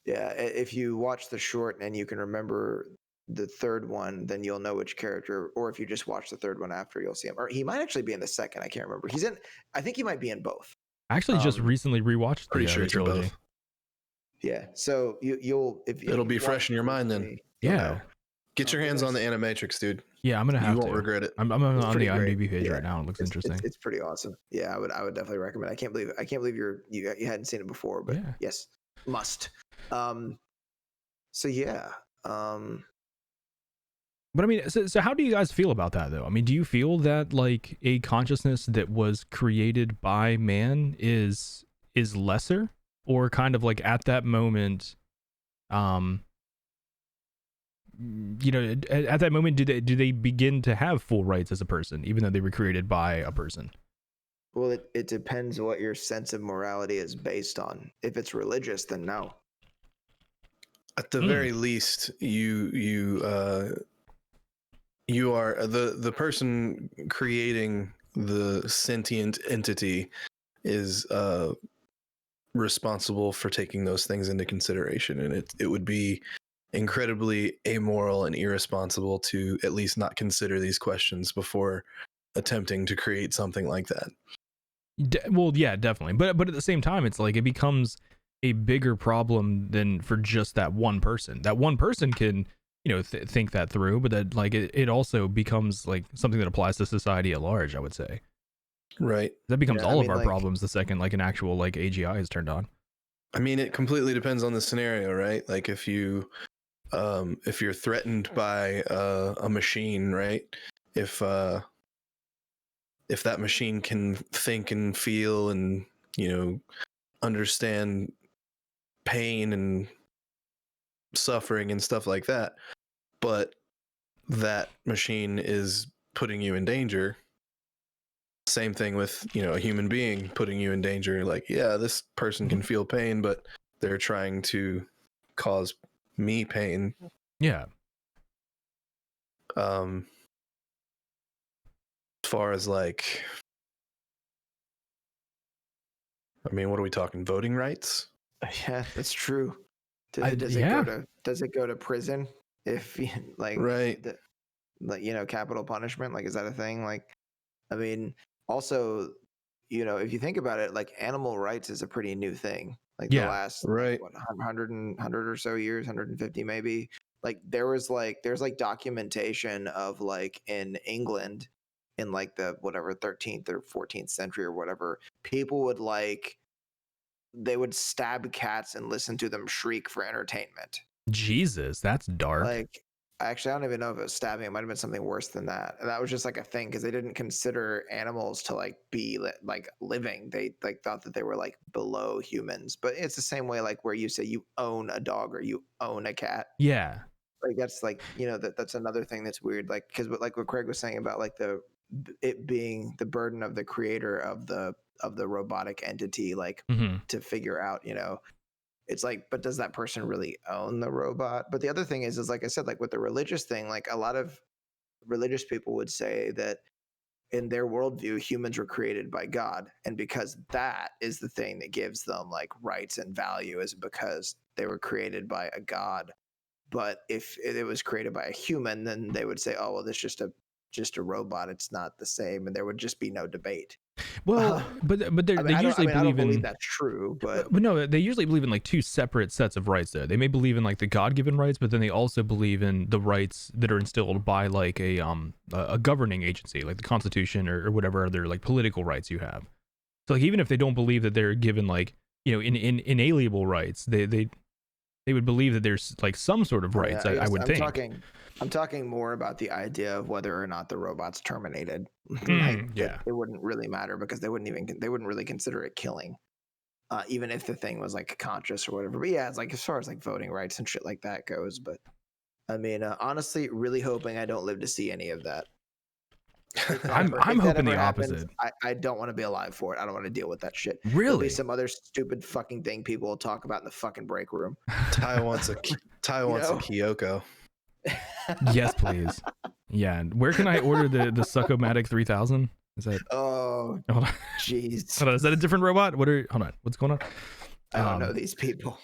Yeah, if you watch the short and you can remember the third one, then you'll know which character. Or if you just watch the third one after, you'll see him. Or he might actually be in the second. I can't remember. He's in. I think he might be in both. I actually just recently rewatched the trilogy. Both. Yeah, so you'll it'll be fresh in your mind then. Yeah, get your hands on the Animatrix, dude. Yeah, I'm gonna have to. You won't regret it. I'm on the IMDb page right now. It looks interesting. It's pretty awesome. Yeah, I would definitely recommend. I can't believe you hadn't seen it before, but yes, must. So yeah. But I mean, so how do you guys feel about that though? I mean, do you feel that like a consciousness that was created by man is lesser, or kind of like at that moment, you know, at that moment, do they begin to have full rights as a person, even though they were created by a person? Well, it depends what your sense of morality is based on. If it's religious, then no. At the very least, you are the person creating the sentient entity is responsible for taking those things into consideration, and it would be incredibly amoral and irresponsible to at least not consider these questions before attempting to create something like that. Well, yeah, definitely. But at the same time, it's like it becomes a bigger problem than for just that one person. That one person can, you know, think that through, but that like it also becomes like something that applies to society at large, I would say. Right. That becomes all of our problems the second like an actual like AGI is turned on. I mean, it completely depends on the scenario, right? Like if you're threatened by a machine, right? If that machine can think and feel and, you know, understand pain and suffering and stuff like that, but that machine is putting you in danger. Same thing with, you know, a human being putting you in danger. Like, yeah, this person can feel pain, but they're trying to cause me pain. Yeah. As far as like, I mean, what are we talking? Voting rights? Yeah, that's true. Does it go to prison if like Right. capital punishment? Like, is that a thing? Like, I mean, also, if you think about it, like animal rights is a pretty new thing. Like the Yeah. last Right. 100 or so years, 150 maybe. Like there's documentation of like in England in like the whatever 13th or 14th century or whatever, people would they would stab cats and listen to them shriek for entertainment. Jesus, that's dark. Like, actually, I don't even know if it was stabbing. It might have been something worse than that. And that was just like a thing because they didn't consider animals to like be like living. They like thought that they were like below humans. But it's the same way like where you say you own a dog or you own a cat. Yeah. Like that's like that's another thing that's weird. Like because like what Craig was saying about like it being the burden of the creator of the robotic entity, like Mm-hmm. to figure out it's like, but does that person really own the robot? But the other thing is like I said, like with the religious thing, like a lot of religious people would say that in their worldview, humans were created by God. And because that is the thing that gives them like rights and value, is because they were created by a God. But if it was created by a human, then they would say, oh, well, this is just a robot. It's not the same. And there would just be no debate. Well, but they usually I don't believe in that's true, but no, they usually believe in like two separate sets of rights. Though they may believe in like the God-given rights, but then they also believe in the rights that are instilled by like a governing agency, like the Constitution or whatever other like political rights you have. So like even if they don't believe that they're given like in inalienable rights, they would believe that there's like some sort of rights. I would think. I'm talking more about the idea of whether or not the robot's terminated. Yeah, it wouldn't really matter because they wouldn't really consider it killing, even if the thing was like conscious or whatever. But yeah, it's like as far as like voting rights and shit like that goes. But I mean, honestly, really hoping I don't live to see any of that. I'm hoping the opposite. I don't want to be alive for it. I don't want to deal with that shit. Really? It'll be some other stupid fucking thing people will talk about in the fucking break room. Ty wants a Kyoko. Yes, please. Yeah. Where can I order the Succomatic 3000? Is that? Oh, jeez. Hold on. Is that a different robot? Hold on. What's going on? I don't know these people.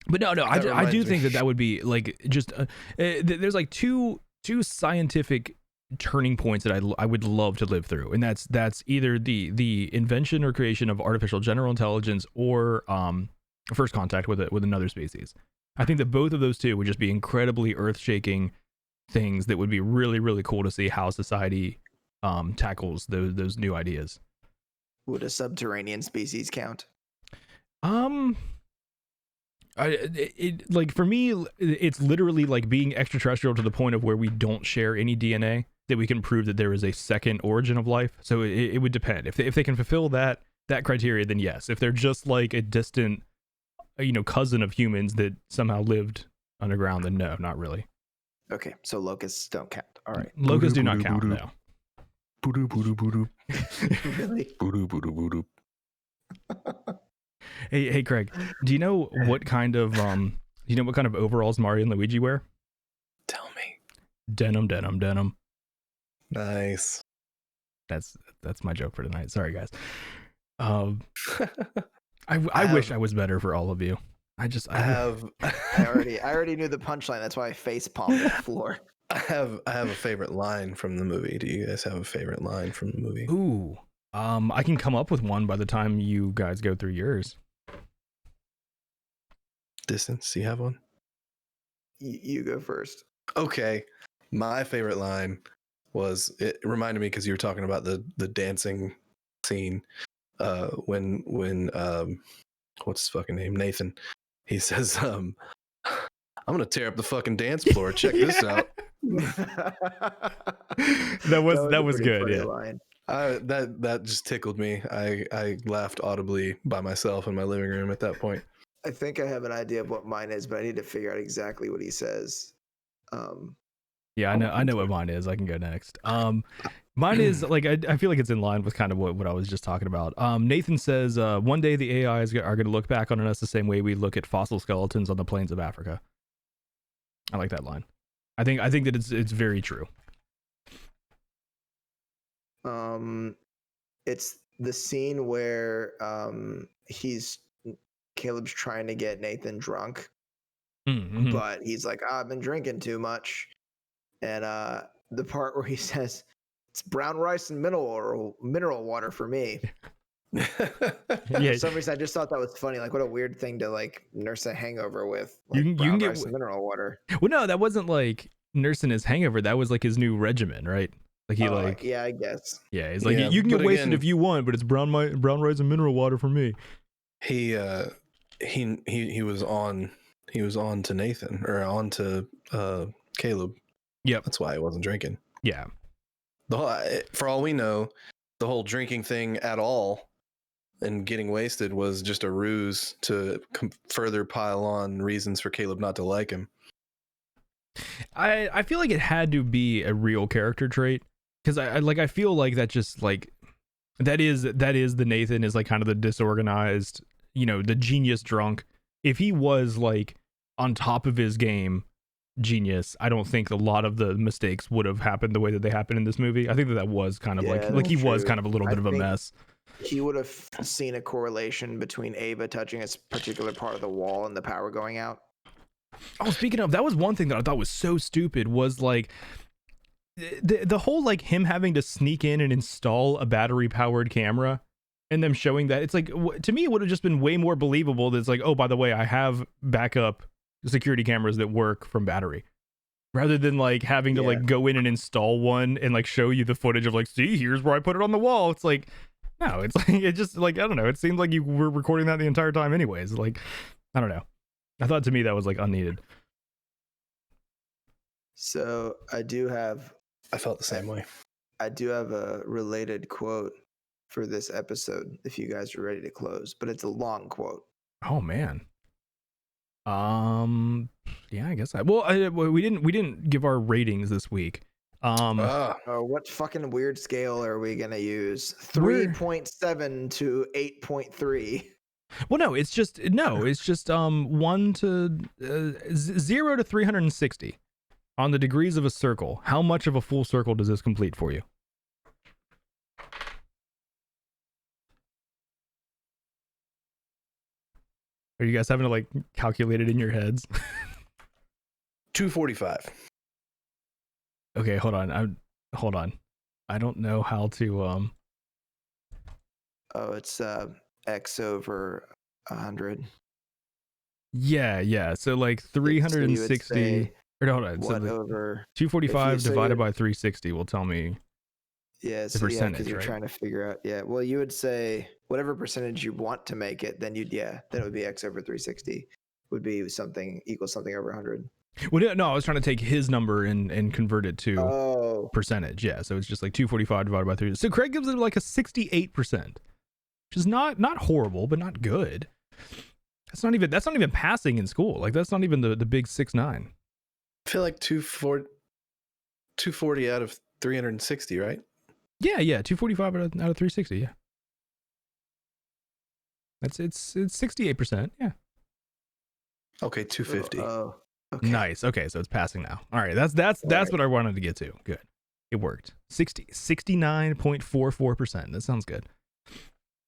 But no. I do think that would be like just there's like two scientific turning points that I would love to live through, and that's either the invention or creation of artificial general intelligence or first contact with another species. I think that both of those two would just be incredibly earth-shaking things that would be really, really cool to see how society tackles those new ideas. Would a subterranean species count? Like for me, it's literally like being extraterrestrial to the point of where we don't share any DNA, that we can prove that there is a second origin of life. So it would depend. If they can fulfill that criteria, then yes. If they're just like a distant cousin of humans that somehow lived underground, then no, not really. Okay, so locusts don't count. All right. Locusts do not count, no. Boodoo boodoo boodoo. Really? Boodoo boodoo boodoo. Hey Craig, do you know what kind of overalls Mario and Luigi wear? Tell me. Denim. Nice. That's my joke for tonight. Sorry guys. I wish I was better for all of you. I already knew the punchline. That's why I face palmed the floor. I have a favorite line from the movie. Do you guys have a favorite line from the movie? Ooh. I can come up with one by the time you guys go through yours. Distance, do you have one? You go first. Okay. My favorite line was, it reminded me because you were talking about the dancing scene. When what's his fucking name? Nathan. He says, I'm gonna tear up the fucking dance floor. Check this out. that was good. Yeah. Line. That just tickled me. I laughed audibly by myself in my living room at that point. I think I have an idea of what mine is, but I need to figure out exactly what he says. Yeah, I know what mine is. I can go next. Mine is like I feel like it's in line with kind of what I was just talking about. Nathan says, one day the AIs are going to look back on us the same way we look at fossil skeletons on the plains of Africa. I like that line. I think that it's very true. It's the scene where Caleb's trying to get Nathan drunk, Mm-hmm. but he's like, I've been drinking too much. And the part where he says, it's brown rice and mineral water for me. Yeah. For some reason, I just thought that was funny. Like, what a weird thing to like nurse a hangover with, like You brown can get rice and mineral water. well, no, that wasn't like nursing his hangover. That was like his new regimen, right? Like he Yeah, I guess. yeah, he's like Yeah, you can get but wasted again- if you want, but it's brown rice and mineral water for me. He was on to Nathan or on to Caleb. Yep. That's why he wasn't drinking. Yeah. For all we know, the whole drinking thing at all and getting wasted was just a ruse to further pile on reasons for Caleb not to like him. I feel like it had to be a real character trait because I feel like that just like that is the Nathan is like kind of the disorganized, the genius drunk. If he was like on top of his game genius, I don't think a lot of the mistakes would have happened the way that they happened in this movie. I think that was kind of like he was kind of a little bit of a mess. He would have seen a correlation between Ava touching a particular part of the wall and the power going out. Oh, speaking of, that was one thing that I thought was so stupid was like the whole like him having to sneak in and install a battery powered camera and them showing that. It's like, to me, it would have just been way more believable that it's like, oh, by the way, I have backup security cameras that work from battery, rather than like having to like go in and install one and like show you the footage of like, see, here's where I put it on the wall. It's like, no, it's like, it just like, I don't know. It seemed like you were recording that the entire time anyways. Like, I don't know. I thought to me that was like unneeded. So I felt the same way. I do have a related quote for this episode if you guys are ready to close, but it's a long quote. Oh man. Yeah, I guess we didn't give our ratings this week. What fucking weird scale are we gonna use? 3.7 to 8.3. Well, no, it's just 1 to 0 to 360 on the degrees of a circle. How much of a full circle does this complete for you? Are you guys having to like calculate it in your heads? 245. Okay, hold on. I don't know how to Oh, it's X over 100. Yeah. So like 360 or hold on. So over 245 divided by 360 will tell me the percentage, because you're right? trying to figure out. Yeah, well, you would say whatever percentage you want to make it, then then it would be X over 360 would be something over 100. Well, no, I was trying to take his number and convert it to percentage. Yeah, so it's just like 245 divided by 3. So Craig gives it like a 68%, which is not horrible, but not good. That's not even passing in school. Like that's not even the big 6.9. I feel like 240 out of 360, right? Yeah, 245 out of 360. Yeah, it's 68%. Yeah. Okay, 250. Okay. Nice. Okay, so it's passing now. All right, that's what I wanted to get to. Good, it worked. 69.44%. That sounds good.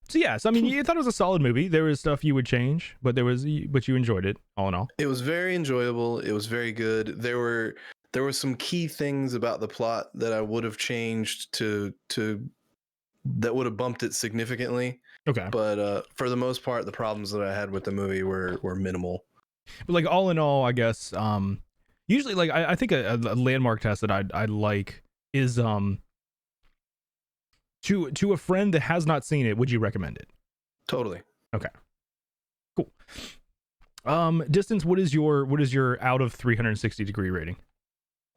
So yeah, I mean, you thought it was a solid movie. There was stuff you would change, but you enjoyed it all in all. It was very enjoyable. It was very good. There were some key things about the plot that I would have changed to that would have bumped it significantly. Okay. But for the most part, the problems that I had with the movie were minimal. But like all in all, I guess usually like I think a landmark test that I like is to a friend that has not seen it, would you recommend it? Totally. Okay. Cool. Distance, what is your out of 360 degree rating?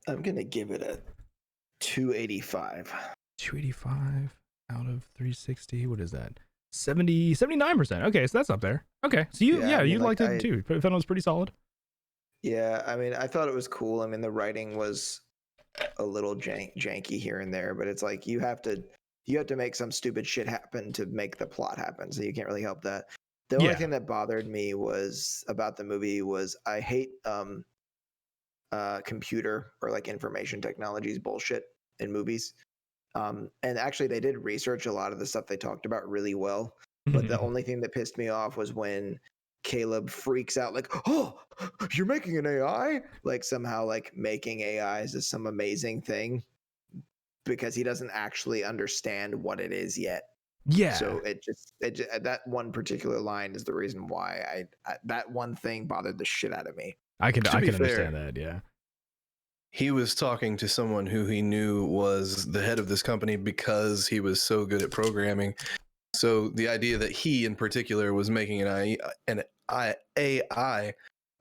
I'm gonna give it a 285. 285 out of 360. What is that? 79%. Okay, so that's up there. Okay, so you liked it too. I thought it was pretty solid. Yeah, I mean, I thought it was cool. I mean, the writing was a little janky here and there, but it's like you have to make some stupid shit happen to make the plot happen, so you can't really help that. The only thing that bothered me about the movie was I hate computer or like information technologies bullshit in movies. And actually they did research a lot of the stuff they talked about really well. But the only thing that pissed me off was when Caleb freaks out like, oh, you're making an AI? Like somehow like making AIs is some amazing thing because he doesn't actually understand what it is yet. Yeah. So it just that one particular line is the reason why I that one thing bothered the shit out of me. I can To be understand fair, that. Yeah. he was talking to someone who he knew was the head of this company because he was so good at programming. So the idea that he in particular was making an AI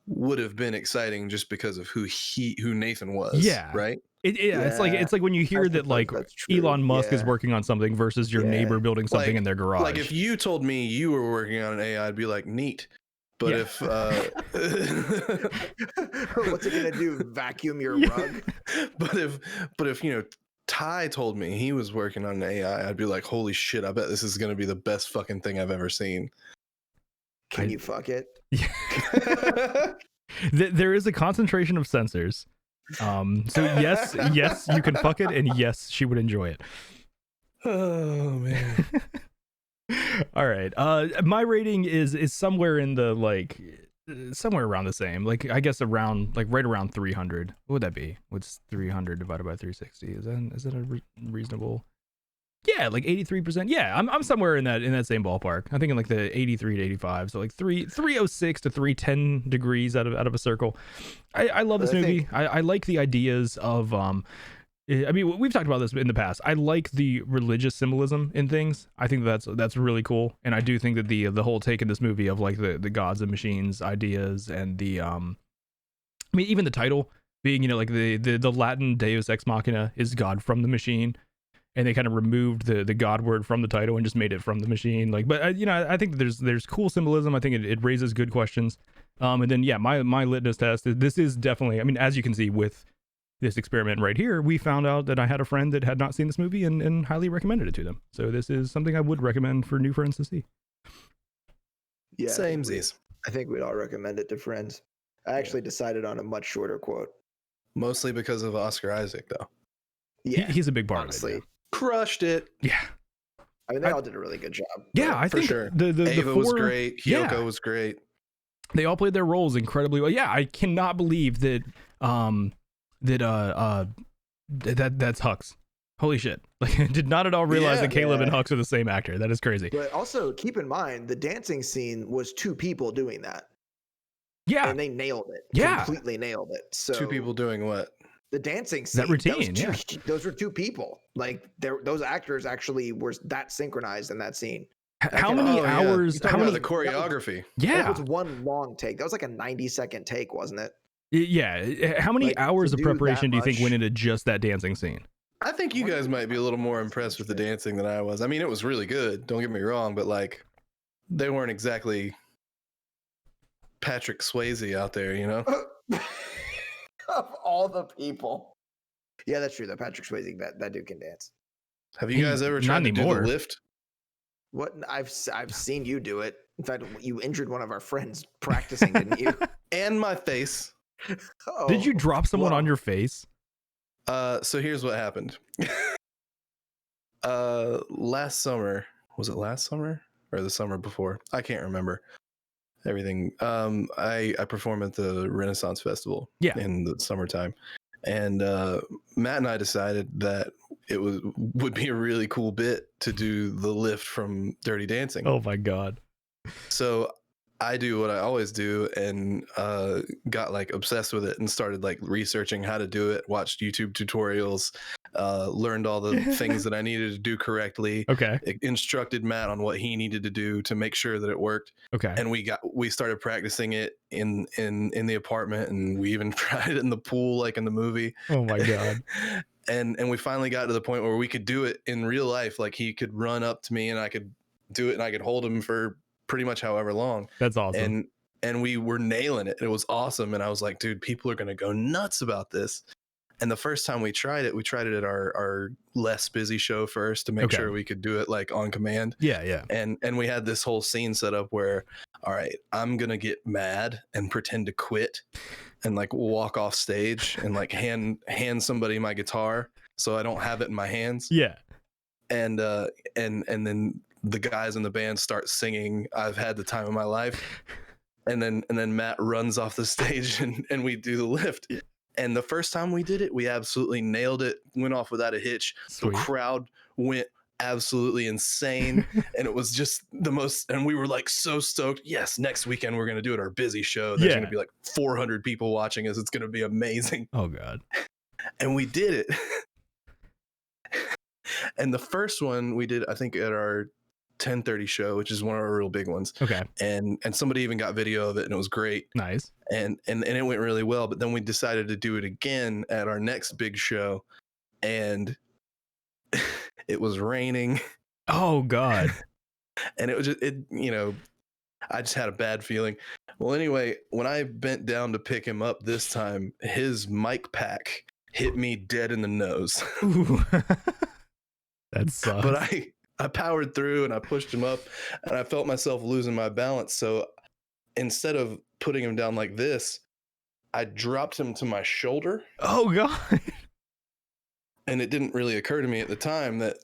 would have been exciting just because of who Nathan was. Yeah. Right. It's like when you hear that like Elon Musk is working on something versus your neighbor building something in their garage. Like if you told me you were working on an AI, I'd be like, neat. But if what's it gonna do? Vacuum your rug? But if Ty told me he was working on an AI, I'd be like, holy shit, I bet this is gonna be the best fucking thing I've ever seen. Can you fuck it? There is a concentration of sensors. So yes, you can fuck it, and yes, she would enjoy it. Oh man. All right. My rating is somewhere in the somewhere around the same. Like I guess around right around 300. What would that be? What's 300 divided by 360? Is that a reasonable? Yeah, like 83%. Yeah, I'm somewhere in that same ballpark. I think in like the 83 to 85. So like 306 to 310 degrees out of a circle. I love this movie. I like the ideas of I mean, we've talked about this in the past. I like the religious symbolism in things. I think that's really cool, and I do think that the whole take in this movie of like the gods and machines ideas and the I mean, even the title being like the Latin Deus Ex-Machina is God from the machine, and they kind of removed the God word from the title and just made it from the machine. Like, but I think that there's cool symbolism. I think it raises good questions. And then my litmus test. This is definitely. I mean, as you can see with this experiment right here, we found out that I had a friend that had not seen this movie and highly recommended it to them. So this is something I would recommend for new friends to see. Yeah, Samesies. I think we'd all recommend it to friends. I actually decided on a much shorter quote. Mostly because of Oscar Isaac, though. Yeah, he's a big part honestly. of it. Crushed it. Yeah. I mean, they all did a really good job. Yeah, I think sure. the Ava four, was great. Hyoko was great. They all played their roles incredibly well. Yeah, I cannot believe that that's Hux. Holy shit. Like, I did not at all realize that Caleb and Hux are the same actor. That is crazy. But also keep in mind the dancing scene was two people doing that. Yeah. And they nailed it. Yeah. Completely nailed it. So two people doing what? The dancing scene. That routine, those were two people. Like those actors actually were that synchronized in that scene. How many hours? How many the choreography? That was one long take. That was like a 90-second take, wasn't it? Yeah. How many hours of preparation do you think went into just that dancing scene? I think you guys might be a little more impressed with the dancing than I was. I mean, it was really good. Don't get me wrong, but like, they weren't exactly Patrick Swayze out there, you know? Of all the people. Yeah, that's true. That Patrick Swayze, that dude can dance. Have you guys ever tried to do the lift? What? I've seen you do it. In fact, you injured one of our friends practicing, didn't you? And my face. Oh, did you drop someone on your face? So here's what happened. Last summer, was it last summer or the summer before? I can't remember everything. I perform at the Renaissance Festival in the summertime, and Matt and I decided that it would be a really cool bit to do the lift from Dirty Dancing. Oh my god. So I do what I always do and got like obsessed with it and started like researching how to do it, watched YouTube tutorials, learned all the things that I needed to do correctly. Okay. Instructed Matt on what he needed to do to make sure that it worked. Okay. And we started practicing it in the apartment, and we even tried it in the pool like in the movie. Oh my god. And we finally got to the point where we could do it in real life. Like he could run up to me and I could do it and I could hold him for pretty much however long. That's awesome. And we were nailing it. It was awesome. And I was like, dude, people are going to go nuts about this. And the first time we tried it at our less busy show first to make sure we could do it like on command. Yeah. And we had this whole scene set up where, all right, I'm going to get mad and pretend to quit and like walk off stage and like hand somebody my guitar so I don't have it in my hands. Yeah. And then the guys in the band start singing "I've Had the Time of My Life," and then Matt runs off the stage and we do the lift. And the first time we did it, we absolutely nailed it. Went off without a hitch. Sweet. The crowd went absolutely insane, and it was just the most. And we were like so stoked. Yes, next weekend we're gonna do it. Our busy show. There's gonna be like 400 people watching us. It's gonna be amazing. Oh God. And we did it. And the first one we did, I think, at our 10:30 show, which is one of our real big ones. Okay. And somebody even got video of it, and it was great. Nice. And it went really well. But then we decided to do it again at our next big show, and it was raining. Oh God. And it was just, I just had a bad feeling. Well, anyway, when I bent down to pick him up this time, his mic pack hit me dead in the nose. Ooh. That sucks. But I powered through and I pushed him up, and I felt myself losing my balance. So instead of putting him down like this, I dropped him to my shoulder. Oh God. And it didn't really occur to me at the time that,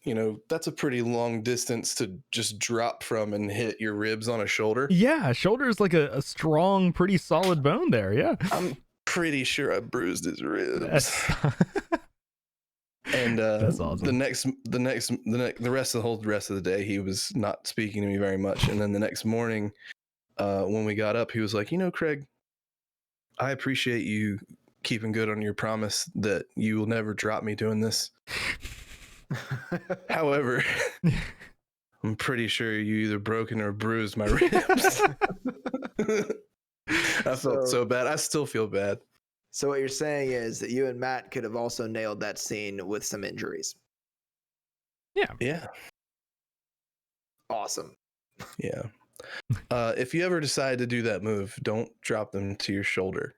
that's a pretty long distance to just drop from and hit your ribs on a shoulder. Yeah, shoulder is like a strong, pretty solid bone there. Yeah. I'm pretty sure I bruised his ribs. And that's awesome. The rest of the day, he was not speaking to me very much. And then the next morning, when we got up, he was like, Craig, I appreciate you keeping good on your promise that you will never drop me doing this. However, I'm pretty sure you either broken or bruised my ribs. I felt so bad. I still feel bad. So what you're saying is that you and Matt could have also nailed that scene with some injuries. Yeah. Awesome. Yeah. If you ever decide to do that move, don't drop them to your shoulder.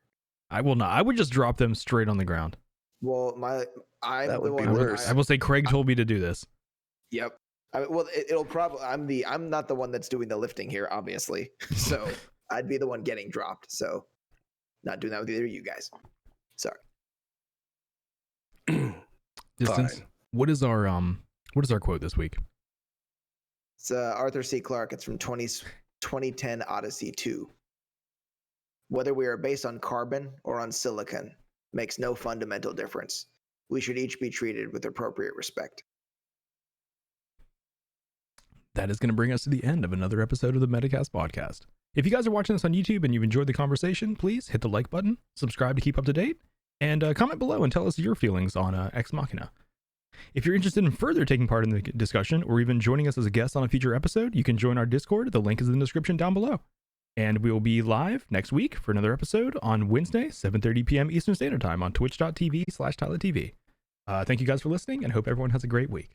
I will not. I would just drop them straight on the ground. Well, that would be worse. I will say Craig told me to do this. Yep. It'll probably. I'm not the one that's doing the lifting here, obviously. So I'd be the one getting dropped. So not doing that with either of you guys. Sorry. Distance. Fine. What is our quote this week? It's Arthur C. Clarke. It's from 2010 Odyssey 2. Whether we are based on carbon or on silicon makes no fundamental difference. We should each be treated with appropriate respect. That is going to bring us to the end of another episode of the Metacast podcast. If you guys are watching this on YouTube and you've enjoyed the conversation, please hit the like button, subscribe to keep up to date, and comment below and tell us your feelings on Ex-Machina. If you're interested in further taking part in the discussion or even joining us as a guest on a future episode, you can join our Discord. The link is in the description down below. And we will be live next week for another episode on Wednesday, 7:30 p.m. Eastern Standard Time on twitch.tv/TylerTV. Thank you guys for listening and hope everyone has a great week.